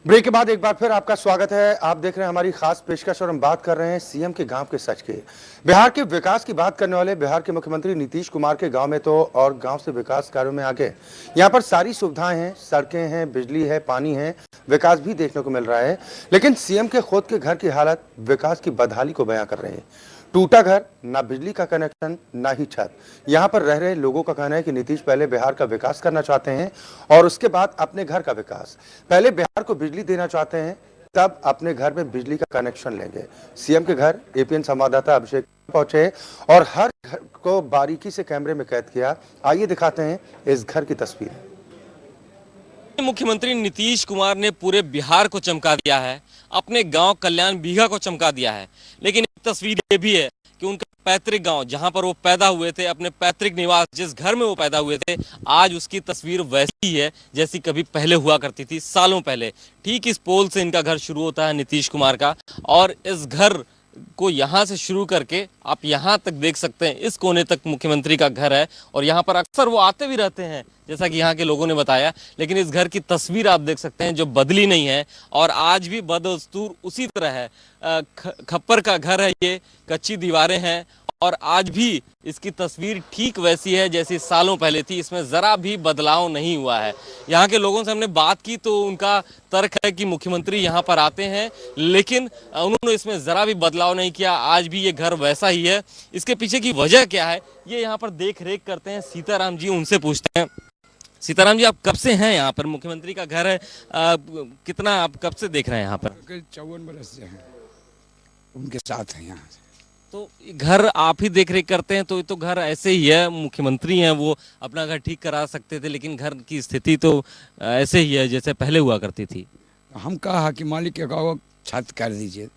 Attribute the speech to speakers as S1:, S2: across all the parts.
S1: Break के बाद एक बार फिर आपका स्वागत है। आप देख रहे हैं हमारी खास पेशकश और हम बात कर रहे हैं सीएम के गांव के सच के। बिहार के विकास की बात करने वाले बिहार के मुख्यमंत्री नीतीश कुमार के गांव में तो और गांव से विकास कार्यों में आगे यहां पर सारी सुविधाएं हैं, सड़कें हैं, बिजली है, पानी है, विकास भी देखने को मिल रहा है। लेकिन सीएम के खुद के घर की हालत विकास की बदहाली को बयां कर रहे हैं। टूटा घर, ना बिजली का कनेक्शन, ना ही छत। यहां पर रह रहे लोगों का कहना है कि नीतीश पहले बिहार का विकास करना चाहते हैं और उसके बाद अपने घर का विकास। पहले बिहार को बिजली देना चाहते हैं, तब अपने घर में बिजली का कनेक्शन लेंगे। सीएम के घर एपीएन संवाददाता अभिषेक पहुंचे और हर घर को बारीकी से कैमरे में कैद किया। आइए दिखाते हैं इस घर की तस्वीर।
S2: मुख्यमंत्री नीतीश कुमार ने पूरे बिहार को चमका दिया है, अपने गांव कल्याण बीघा को चमका दिया है। लेकिन एक तस्वीर ये भी है कि उनका पैतृक गांव, जहां पर वो पैदा हुए थे, अपने पैतृक निवास, जिस घर में वो पैदा हुए थे, आज उसकी तस्वीर वैसी ही है जैसी कभी पहले हुआ करती थी, सालों पहले। ठीक इस पोल से इनका घर शुरू होता है, नीतीश कुमार का। और इस घर को यहाँ से शुरू करके आप यहाँ तक देख सकते हैं, इस कोने तक मुख्यमंत्री का घर है। और यहाँ पर अक्सर वो आते भी रहते हैं, जैसा कि यहाँ के लोगों ने बताया। लेकिन इस घर की तस्वीर आप देख सकते हैं जो बदली नहीं है और आज भी बदस्तूर उसी तरह है। खप्पर का घर है, ये कच्ची दीवारें हैं और आज भी इसकी तस्वीर ठीक वैसी है जैसी सालों पहले थी। इसमें जरा भी बदलाव नहीं हुआ है। यहाँ के लोगों से हमने बात की तो उनका तर्क है कि मुख्यमंत्री यहाँ पर आते हैं, लेकिन उन्होंने इसमें जरा भी बदलाव नहीं किया। आज भी ये घर वैसा ही है। इसके पीछे की वजह क्या है, ये यहाँ पर देख रेख करते हैं सीताराम जी, उनसे पूछते हैं। सीताराम जी, आप कब से हैं यहाँ पर? मुख्यमंत्री का घर है, कितना आप कब से देख रहे हैं यहाँ पर?
S3: 54 बरस से हैं, उनके साथ हैं यहाँ से।
S2: तो घर आप ही देख रेख करते हैं, तो ये तो घर ऐसे ही है। मुख्यमंत्री हैं, वो अपना घर ठीक करा सकते थे, लेकिन घर की स्थिति तो ऐसे ही है जैसे पहले हुआ करती थी।
S3: हम कहा कि मालिक के कहो छत कर दीजिए,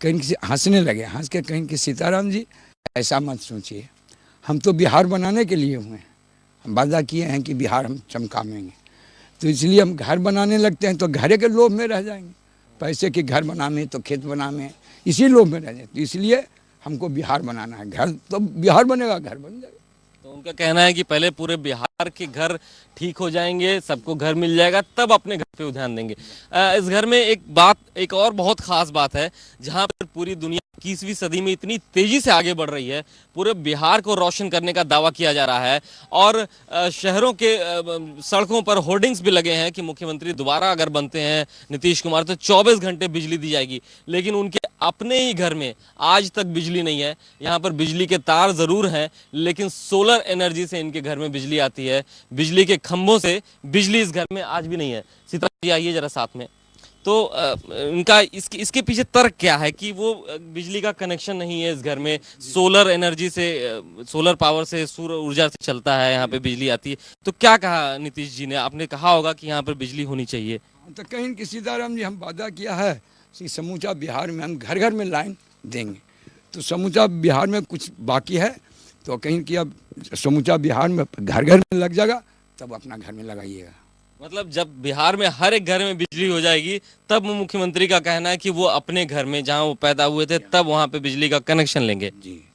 S3: कहीं किसी हंसने लगे, हंस के कहीं कि सीताराम जी ऐसा मत सोचिए, हम तो बिहार बनाने के लिए हुए हैं, हम वादा किए हैं कि बिहार हम चमकाएंगे। तो इसलिए हम घर बनाने लगते हैं तो घरे के लोभ में रह जाएंगे, पैसे के घर बनाने तो खेत बनाने, इसी लोभ में रह जाए। तो इसलिए हमको बिहार बनाना है, घर तो बिहार बनेगा, घर बन जाएगा।
S2: तो उनका कहना है कि पहले पूरे बिहार के घर ठीक हो जाएंगे, सबको घर मिल जाएगा, तब अपने घर पे ध्यान देंगे। इस घर में एक और बहुत खास बात है, जहां पर पूरी दुनिया 21वीं सदी में इतनी तेजी से आगे बढ़ रही है, पूरे बिहार को रोशन करने का दावा किया जा रहा है। और शहरों के सड़कों पर होर्डिंग्स भी लगे हैं कि मुख्यमंत्री दोबारा अगर बनते हैं नीतीश कुमार तो 24 घंटे बिजली दी जाएगी। लेकिन उनके अपने ही घर में आज तक बिजली नहीं है। यहाँ पर बिजली के तार जरूर हैं, लेकिन सोलर एनर्जी से इनके घर में बिजली आती है। बिजली के खंभों से बिजली इस घर में आज भी नहीं है। सीताराम जी, आइए जरा साथ में। तो इनका इसके पीछे तर्क क्या है कि वो बिजली का कनेक्शन नहीं है इस घर में, सोलर एनर्जी से, सोलर पावर से, सूर्य ऊर्जा से चलता है, यहाँ पे बिजली आती है। तो क्या कहा नीतीश जी ने? आपने कहा होगा कि यहाँ पर बिजली होनी चाहिए।
S3: तो कहीं कि सीताराम जी हम वादा किया है कि समूचा बिहार में हम घर घर में लाइन देंगे। तो समूचा बिहार में कुछ बाकी है, तो कहीं कि अब समूचा बिहार में घर घर में लग जाएगा, तब अपना घर में लगाइएगा।
S2: मतलब जब बिहार में हर एक घर में बिजली हो जाएगी, तब मुख्यमंत्री का कहना है कि वो अपने घर में, जहां वो पैदा हुए थे, तब वहां पे बिजली का कनेक्शन लेंगे।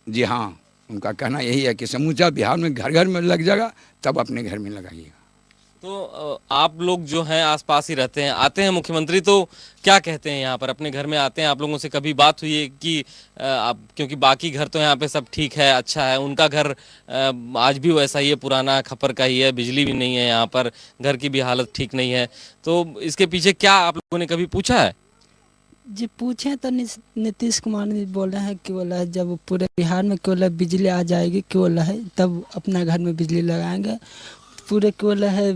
S3: जी हाँ, उनका कहना यही है कि समूचा बिहार में घर घर में लग जाएगा, तब अपने घर में लगाइएगा।
S2: तो आप लोग जो हैं आसपास ही रहते हैं, आते हैं मुख्यमंत्री, तो क्या कहते हैं? यहाँ पर अपने घर में आते हैं, आप लोगों से कभी बात हुई है कि आप, क्योंकि बाकी घर तो यहाँ पे सब ठीक है, अच्छा है, उनका घर आज भी वैसा ही है, पुराना खप्पर का ही है, बिजली भी नहीं है, यहाँ पर घर की भी हालत ठीक नहीं है। तो इसके पीछे क्या आप लोगों ने कभी पूछा है?
S4: जी पूछे तो नीतीश कुमार ने बोला है कि बोला है जब पूरे बिहार में केवल बिजली आ जाएगी, केवल है, तब अपना घर में बिजली लगाएंगे। पूरे केवल है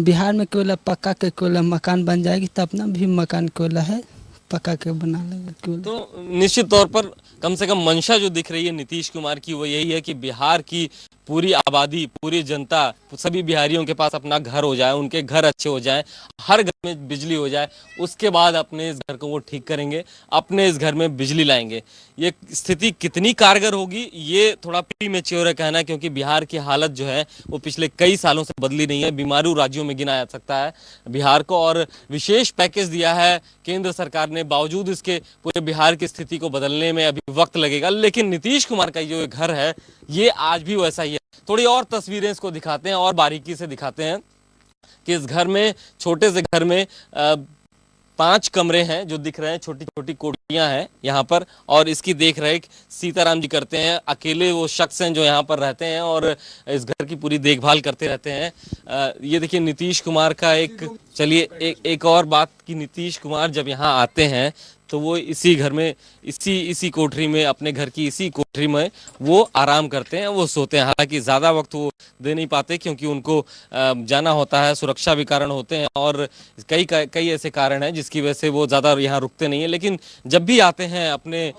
S4: बिहार में केवल पक्का के केवल मकान बन जाएगी, तब अपना भी मकान केवल है पक्का के बना लेंगे।
S2: तो निश्चित तौर पर कम से कम मंशा जो दिख रही है नीतीश कुमार की, वो यही है कि बिहार की पूरी आबादी, पूरी जनता, सभी बिहारियों के पास अपना घर हो जाए, उनके घर अच्छे हो जाएं, हर घर में बिजली हो जाए, उसके बाद अपने इस घर को वो ठीक करेंगे, अपने इस घर में बिजली लाएंगे। ये स्थिति कितनी कारगर होगी ये थोड़ा प्रीमेच्योर है कहना, क्योंकि बिहार की हालत जो है वो पिछले कई सालों से बदली नहीं है। बीमारू राज्यों में गिना जा सकता है बिहार को, और विशेष पैकेज दिया है केंद्र सरकार ने, बावजूद इसके पूरे बिहार की स्थिति को बदलने में अभी वक्त लगेगा। लेकिन नीतीश कुमार का जो घर है ये आज भी वैसा ही है। थोड़ी और तस्वीरें इसको दिखाते हैं और बारीकी से दिखाते हैं कि इस घर में, छोटे से घर में 5 कमरे हैं जो दिख रहे हैं, छोटी छोटी कोठरियां हैं यहाँ पर, और इसकी देख रेख सीताराम जी करते हैं। अकेले वो शख्स हैं जो यहाँ पर रहते हैं और इस घर की पूरी देखभाल करते रहते हैं। ये देखिए नीतीश कुमार का चलिए एक और बात कि नीतीश कुमार जब यहाँ आते हैं तो वो इसी घर में, इसी कोठरी में, अपने घर की इसी कोठरी में वो आराम करते हैं, वो सोते हैं। हालांकि ज़्यादा वक्त वो दे नहीं पाते क्योंकि उनको जाना होता है, सुरक्षा भी कारण होते हैं और कई ऐसे कारण हैं जिसकी वजह से वो ज़्यादा यहाँ रुकते नहीं हैं। लेकिन जब भी आते हैं अपने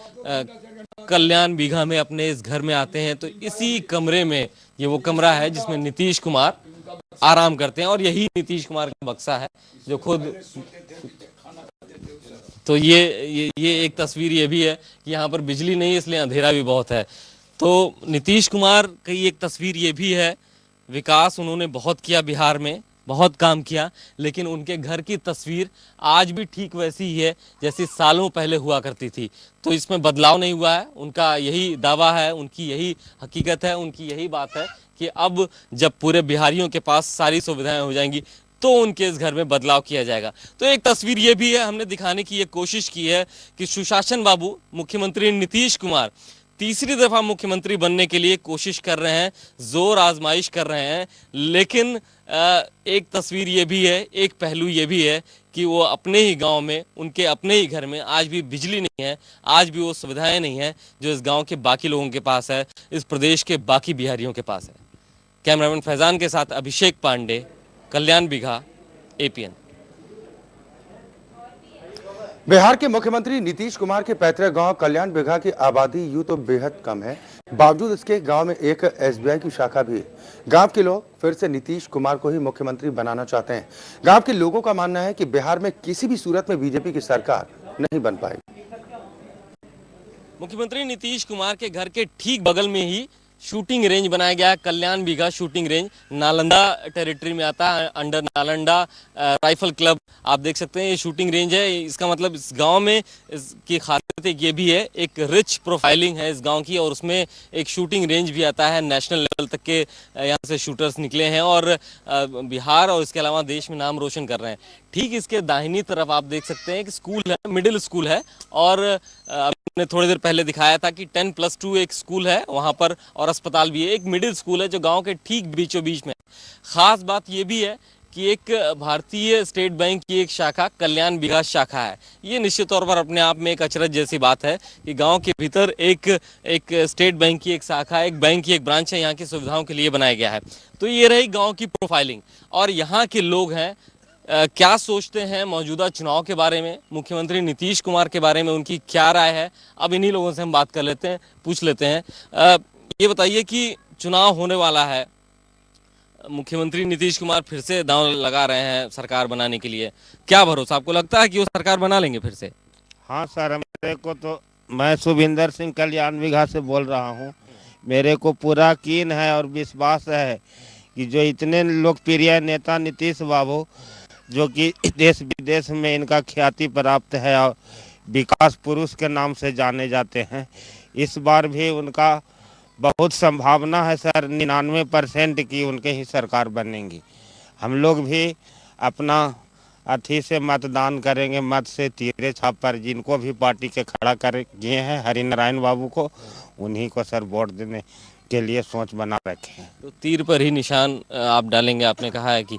S2: कल्याण बीघा में, अपने इस घर में आते हैं तो इसी कमरे में, ये वो कमरा है जिसमें नीतीश कुमार आराम करते हैं और यही नीतीश कुमार का बक्सा है जो खुद। तो ये एक तस्वीर ये भी है कि यहाँ पर बिजली नहीं है इसलिए अंधेरा भी बहुत है। तो नीतीश कुमार की एक तस्वीर ये भी है, विकास उन्होंने बहुत किया, बिहार में बहुत काम किया, लेकिन उनके घर की तस्वीर आज भी ठीक वैसी ही है जैसी सालों पहले हुआ करती थी। तो इसमें बदलाव नहीं हुआ है, उनका यही दावा है, उनकी यही हकीकत है, उनकी यही बात है कि अब जब पूरे बिहारियों के पास सारी सुविधाएं हो जाएंगी तो उनके इस घर में बदलाव किया जाएगा। तो एक तस्वीर ये भी है, हमने दिखाने की ये कोशिश की है कि सुशासन बाबू, मुख्यमंत्री नीतीश कुमार तीसरी दफा मुख्यमंत्री बनने के लिए कोशिश कर रहे हैं, जोर आजमाइश कर रहे हैं। लेकिन एक तस्वीर ये भी है, एक पहलू ये भी है कि वो अपने ही गांव में, उनके अपने ही घर में आज भी बिजली नहीं है, आज भी वो सुविधाएं नहीं है जो इस गांव के बाकी लोगों के पास है, इस प्रदेश के बाकी बिहारियों के पास है। कैमरामैन फैजान के साथ अभिषेक पांडे, कल्याण बीघा, एपीएन।
S1: बिहार के मुख्यमंत्री नीतीश कुमार के पैतृक गांव कल्याण बीघा की आबादी यूं तो बेहद कम है, बावजूद इसके गांव में एक एसबीआई की शाखा भी है। गांव के लोग फिर से नीतीश कुमार को ही मुख्यमंत्री बनाना चाहते हैं। गांव के लोगों का मानना है कि बिहार में किसी भी सूरत में बीजेपी की सरकार नहीं बन पाएगी।
S2: मुख्यमंत्री नीतीश कुमार के घर के ठीक बगल में ही शूटिंग रेंज बनाया गया है, कल्याण बीघा शूटिंग रेंज, नालंदा टेरिटरी में आता है, अंडर नालंदा राइफल क्लब। आप देख सकते हैं ये शूटिंग रेंज है। इसका मतलब इस गांव में इसकी खासियत एक ये भी है, एक रिच प्रोफाइलिंग है इस गांव की, और उसमें एक शूटिंग रेंज भी आता है। नेशनल लेवल तक के यहाँ से शूटर्स निकले हैं और बिहार और इसके अलावा देश में नाम रोशन कर रहे हैं। ठीक इसके दाहिनी तरफ आप देख सकते हैं कि स्कूल है, मिडिल स्कूल है, और हमने थोड़ी देर पहले दिखाया था कि 10+2 एक स्कूल है वहाँ पर, और अस्पताल भी है। एक मिडिल स्कूल है जो गांव के ठीक बीचों बीच में। खास बात ये भी है कि एक भारतीय स्टेट बैंक की एक शाखा कल्याण बीघा शाखा है। ये निश्चित तौर पर अपने आप में एक अचरज जैसी बात है कि गांव के भीतर एक स्टेट बैंक की एक शाखा, एक बैंक की एक ब्रांच है, यहाँ की सुविधाओं के लिए बनाया गया है। तो ये रही गांव की प्रोफाइलिंग। और यहाँ के लोग हैं क्या सोचते हैं मौजूदा चुनाव के बारे में, मुख्यमंत्री नीतीश कुमार के बारे में उनकी क्या राय है, अब इन्हीं लोगों से हम बात कर लेते हैं, पूछ लेते हैं। ये बताइए कि चुनाव होने वाला है, मुख्यमंत्री नीतीश कुमार फिर से दांव लगा रहे हैं सरकार बनाने के लिए, क्या भरोसा, आपको लगता है कि वो सरकार बना लेंगे फिर से?
S5: हाँ सर, मेरे को तो, मैं शुभिंदर सिंह कल्याण बीघा से बोल रहा हूँ, मेरे को पूरा यकीन है और विश्वास है कि जो इतने लोकप्रिय नेता नीतीश बाबू, जो कि देश विदेश में इनका ख्याति प्राप्त है और विकास पुरुष के नाम से जाने जाते हैं, इस बार भी उनका बहुत संभावना है सर, 99% की उनके ही सरकार बनेंगी। हम लोग भी अपना अथी से मतदान करेंगे, मत से तीरे छाप पर, जिनको भी पार्टी के खड़ा कर गए हैं हरिनारायण बाबू को, उन्हीं को सर वोट देने के लिए सोच बना रखे हैं।
S2: तो तीर पर ही निशान आप डालेंगे, आपने कहा है कि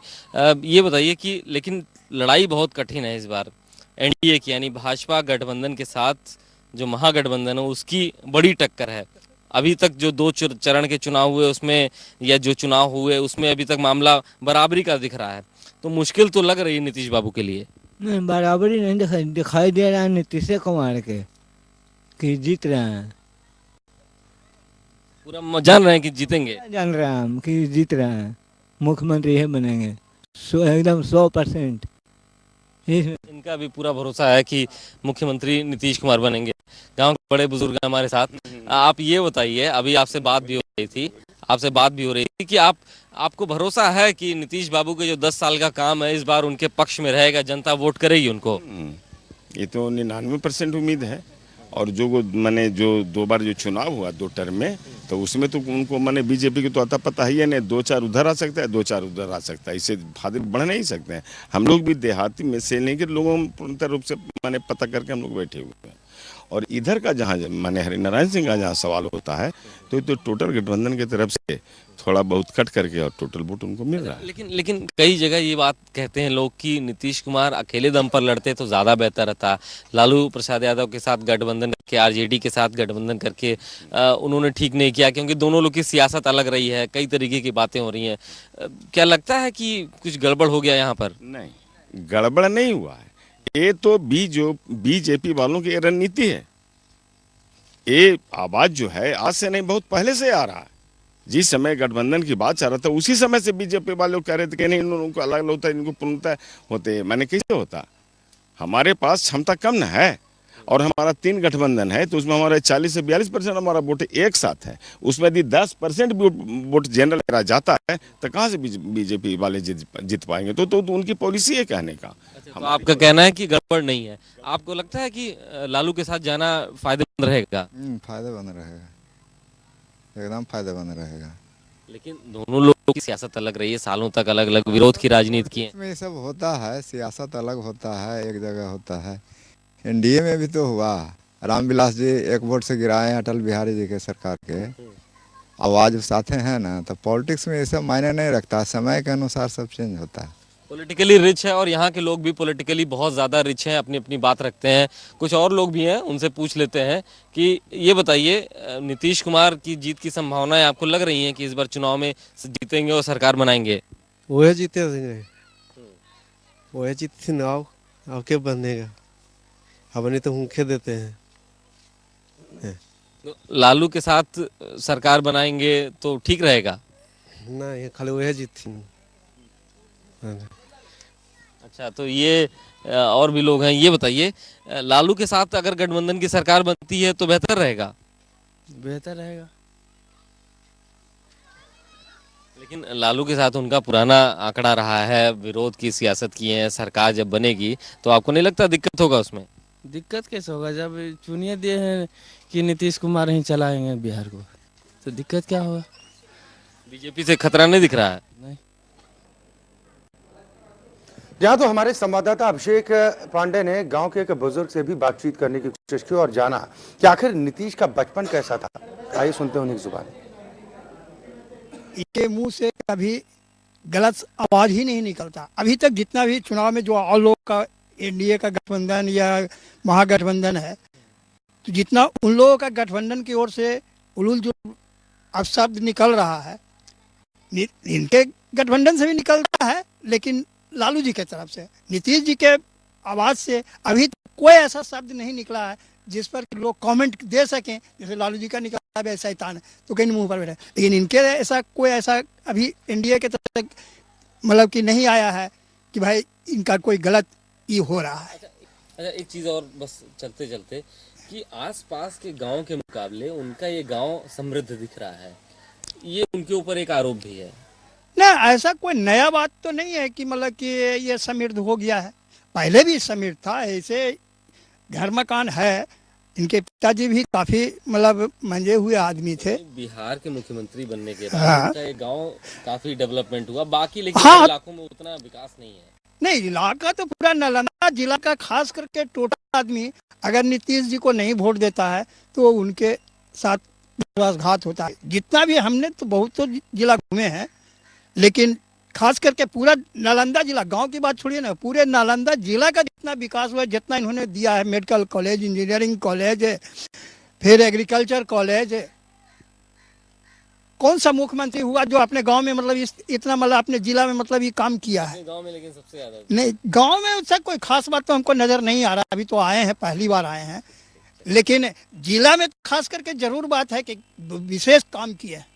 S2: ये बताइए कि लेकिन लड़ाई बहुत कठिन है इस बार एनडीए की, यानी भाजपा गठबंधन के साथ जो महागठबंधन है उसकी बड़ी टक्कर है। अभी तक जो 2 चरण के चुनाव हुए उसमें, या जो चुनाव हुए उसमें अभी तक मामला बराबरी का दिख रहा है, तो मुश्किल तो लग रही है नीतीश बाबू के लिए।
S4: नहीं, बराबरी नहीं दिखाई दे रहा है नीतीश कुमार के कि जीत रहे हैं,
S2: पूरा जान रहे हैं कि जीतेंगे,
S4: जान रहे हैं हम कि जीत रहे हैं, मुख्यमंत्री ही बनेंगे एकदम 100%।
S2: इनका भी पूरा भरोसा है कि मुख्यमंत्री नीतीश कुमार बनेंगे। गांव के बड़े बुजुर्ग हैं हमारे साथ। आप ये बताइए, अभी आपसे बात भी हो रही थी कि आपको भरोसा है कि नीतीश बाबू के जो 10 साल का काम है इस बार उनके पक्ष में रहेगा, जनता वोट करेगी उनको?
S6: ये तो 99% उम्मीद है और जो मैंने जो 2 बार जो चुनाव हुआ 2 टर्म में, तो उसमें तो उनको मैंने बीजेपी की तो आता पता ही है नहीं, 2-4 उधर आ सकता है, 2-4 उधर आ सकता है, इससे फादिल बढ़ नहीं सकते हैं। हम लोग भी देहाती में से नहीं कि लोगों पूर्णतः रूप से मैंने पता करके हम लोग बैठे हुए हैं। और इधर का जहाँ माने हरिनारायण सिंह का जहाँ सवाल होता है तो टोटल गठबंधन की तरफ से थोड़ा बहुत कट करके और टोटल वोट उनको मिल रहा है।
S2: लेकिन कई जगह ये बात कहते हैं लोग कि नीतीश कुमार अकेले दम पर लड़ते तो ज़्यादा बेहतर रहता। लालू प्रसाद यादव के साथ गठबंधन करके, आरजेडी के साथ गठबंधन करके उन्होंने ठीक नहीं किया, क्योंकि दोनों लोग की सियासत अलग रही है, कई तरीके की बातें हो रही हैं। क्या लगता है कि कुछ गड़बड़ हो गया यहाँ पर?
S6: नहीं, गड़बड़ नहीं हुआ है। ये तो बीजेपी वालों की रणनीति है। ये आवाज जो है आज से नहीं, बहुत पहले से आ रहा है। जिस समय गठबंधन की बात चल रहा था उसी समय से बीजेपी वाले कह रहे थे कि नहीं, इनको अलग होता है, इनको पूर्णतः होते हैं। मैंने कैसे होता, हमारे पास क्षमता कम न है और हमारा 3 गठबंधन है, तो उसमें हमारा 40 से 42% हमारा वोट एक साथ है। उसमें यदि 10% भी वोट जनरल रह जाता है तो कहाँ से बीजेपी वाले जीत पाएंगे? तो उनकी पॉलिसी है कहने का।
S2: तो आपका कहना है कि गड़बड़ नहीं है। आपको लगता है कि लालू के साथ जाना फायदेमंद रहेगा?
S7: फायदेमंद रहेगा, एकदम फायदेमंद रहेगा।
S2: लेकिन दोनों लोगों की सियासत अलग रही है, सालों तक अलग अलग विरोध की राजनीति की है।
S7: इसमें ये सब होता है, सियासत अलग होता है, एक जगह होता है। एनडीए में भी तो हुआ, रामविलास जी 1 वोट से गिराए अटल बिहारी जी के सरकार के, आवाज उठाते हैं ना। तो पॉलिटिक्स में ये सब मायने नहीं रखता, समय के अनुसार सब चेंज होता है।
S2: पॉलिटिकली रिच है और यहाँ के लोग भी पॉलिटिकली बहुत ज़्यादा रिच हैं, अपनी अपनी बात रखते हैं। कुछ और लोग भी हैं, उनसे पूछ लेते हैं कि ये बताइए, नीतीश कुमार की जीत की संभावनाएं आपको लग रही हैं कि इस बार चुनाव में जीतेंगे और सरकार बनाएंगे?
S8: वह जीते देंगे, वह जीत चुनाव अब क्या बनेगा, अब नहीं तो हुंखे देते हैं।
S2: तो लालू के साथ सरकार बनाएंगे तो ठीक रहेगा?
S8: नहीं, खाली वह जीत।
S2: अच्छा, तो ये और भी लोग हैं। ये बताइए, लालू के साथ अगर गठबंधन की सरकार बनती है तो बेहतर रहेगा?
S4: बेहतर रहेगा।
S2: लेकिन लालू के साथ उनका पुराना आंकड़ा रहा है, विरोध की सियासत की है। सरकार जब बनेगी तो आपको नहीं लगता दिक्कत होगा उसमें?
S4: दिक्कत कैसे होगा जब चुनिए दिए हैं कि नीतीश कुमार ही चलाएंगे बिहार को, तो दिक्कत क्या होगा?
S2: बीजेपी से खतरा नहीं दिख रहा है?
S4: नहीं।
S1: यहाँ तो हमारे संवाददाता अभिषेक पांडे ने गांव के एक बुजुर्ग से भी बातचीत करने की कोशिश की और जाना कि आखिर नीतीश का बचपन कैसा था। आइए सुनते हैं उन्हीं की जुबान।
S9: इनके मुंह से कभी गलत आवाज ही नहीं निकलता। अभी तक जितना भी चुनाव में जो और लोग का एनडीए का गठबंधन या महागठबंधन है, तो जितना उन लोगों का गठबंधन की ओर से उलूल जो अपशब्द निकल रहा है, इनके गठबंधन से भी निकल रहा है, लेकिन लालू जी के तरफ से, नीतीश जी के आवाज से अभी कोई ऐसा शब्द नहीं निकला है जिस पर लोग कमेंट दे सकें। जैसे लालू जी का निकला है शैतान है तो कहीं मुंह पर बैठे, लेकिन इनके ऐसा कोई ऐसा अभी एनडीए के तरफ से मतलब कि नहीं आया है कि भाई इनका कोई गलत ये हो रहा है।
S2: अच्छा, एक चीज और बस चलते चलते कि आसपास के गांव के मुकाबले उनका ये गांव समृद्ध दिख रहा है, ये उनके ऊपर एक आरोप भी है
S9: ना। ऐसा कोई नया बात तो नहीं है कि मतलब कि ये समृद्ध हो गया है, पहले भी समृद्ध था। ऐसे घर मकान है, इनके पिताजी भी काफी मतलब मंजे हुए आदमी थे।
S2: बिहार के मुख्यमंत्री बनने के बाद
S9: हाँ।
S2: उनका ये गांव काफी डेवलपमेंट हुआ, बाकी लेकिन
S9: हाँ।
S2: इलाकों में उतना विकास नहीं है।
S9: नहीं, इलाका तो पूरा नालंदा जिला का खास करके टोटल आदमी अगर नीतीश जी को नहीं वोट देता है तो उनके साथ विश्वासघात होता है। जितना भी हमने तो बहुत तो जिला घूमे हैं, लेकिन खास करके पूरा नालंदा जिला, गांव की बात छोड़िए ना, पूरे नालंदा जिला का जितना विकास हुआ, जितना इन्होंने दिया है, मेडिकल कॉलेज, इंजीनियरिंग कॉलेज, फिर एग्रीकल्चर कॉलेज, कौन सा मुख्यमंत्री हुआ जो अपने गांव में मतलब इतना मतलब अपने जिला में मतलब ये काम किया है?
S2: गांव में लेकिन सबसे ज्यादा
S9: नहीं, गांव में उससे कोई खास बात तो हमको नजर नहीं आ रहा। अभी तो आए हैं, पहली बार आए हैं, लेकिन जिला में खास करके जरूर बात है कि विशेष काम किया है।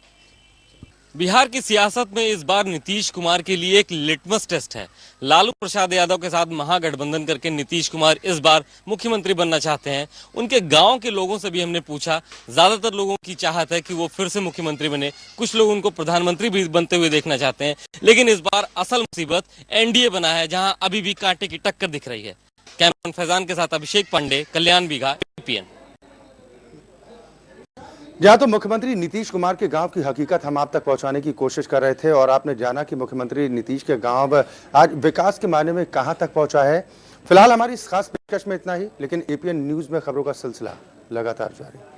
S2: बिहार की सियासत में इस बार नीतीश कुमार के लिए एक लिटमस टेस्ट है। लालू प्रसाद यादव के साथ महागठबंधन करके नीतीश कुमार इस बार मुख्यमंत्री बनना चाहते हैं। उनके गांव के लोगों से भी हमने पूछा, ज्यादातर लोगों की चाहत है कि वो फिर से मुख्यमंत्री बने, कुछ लोग उनको प्रधानमंत्री भी बनते हुए देखना चाहते हैं। लेकिन इस बार असल मुसीबत एनडीए बना है, जहां अभी भी कांटे की टक्कर दिख रही है। कैमरामैन फैजान के साथ अभिषेक पांडे, कल्याण बीघा, APN।
S1: जहां तो मुख्यमंत्री नीतीश कुमार के गांव की हकीकत हम आप तक पहुंचाने की कोशिश कर रहे थे और आपने जाना कि मुख्यमंत्री नीतीश के गांव आज विकास के मायने में कहां तक पहुंचा है। फिलहाल हमारी इस खास पेशकश में इतना ही, लेकिन एपीएन न्यूज में खबरों का सिलसिला लगातार जारी।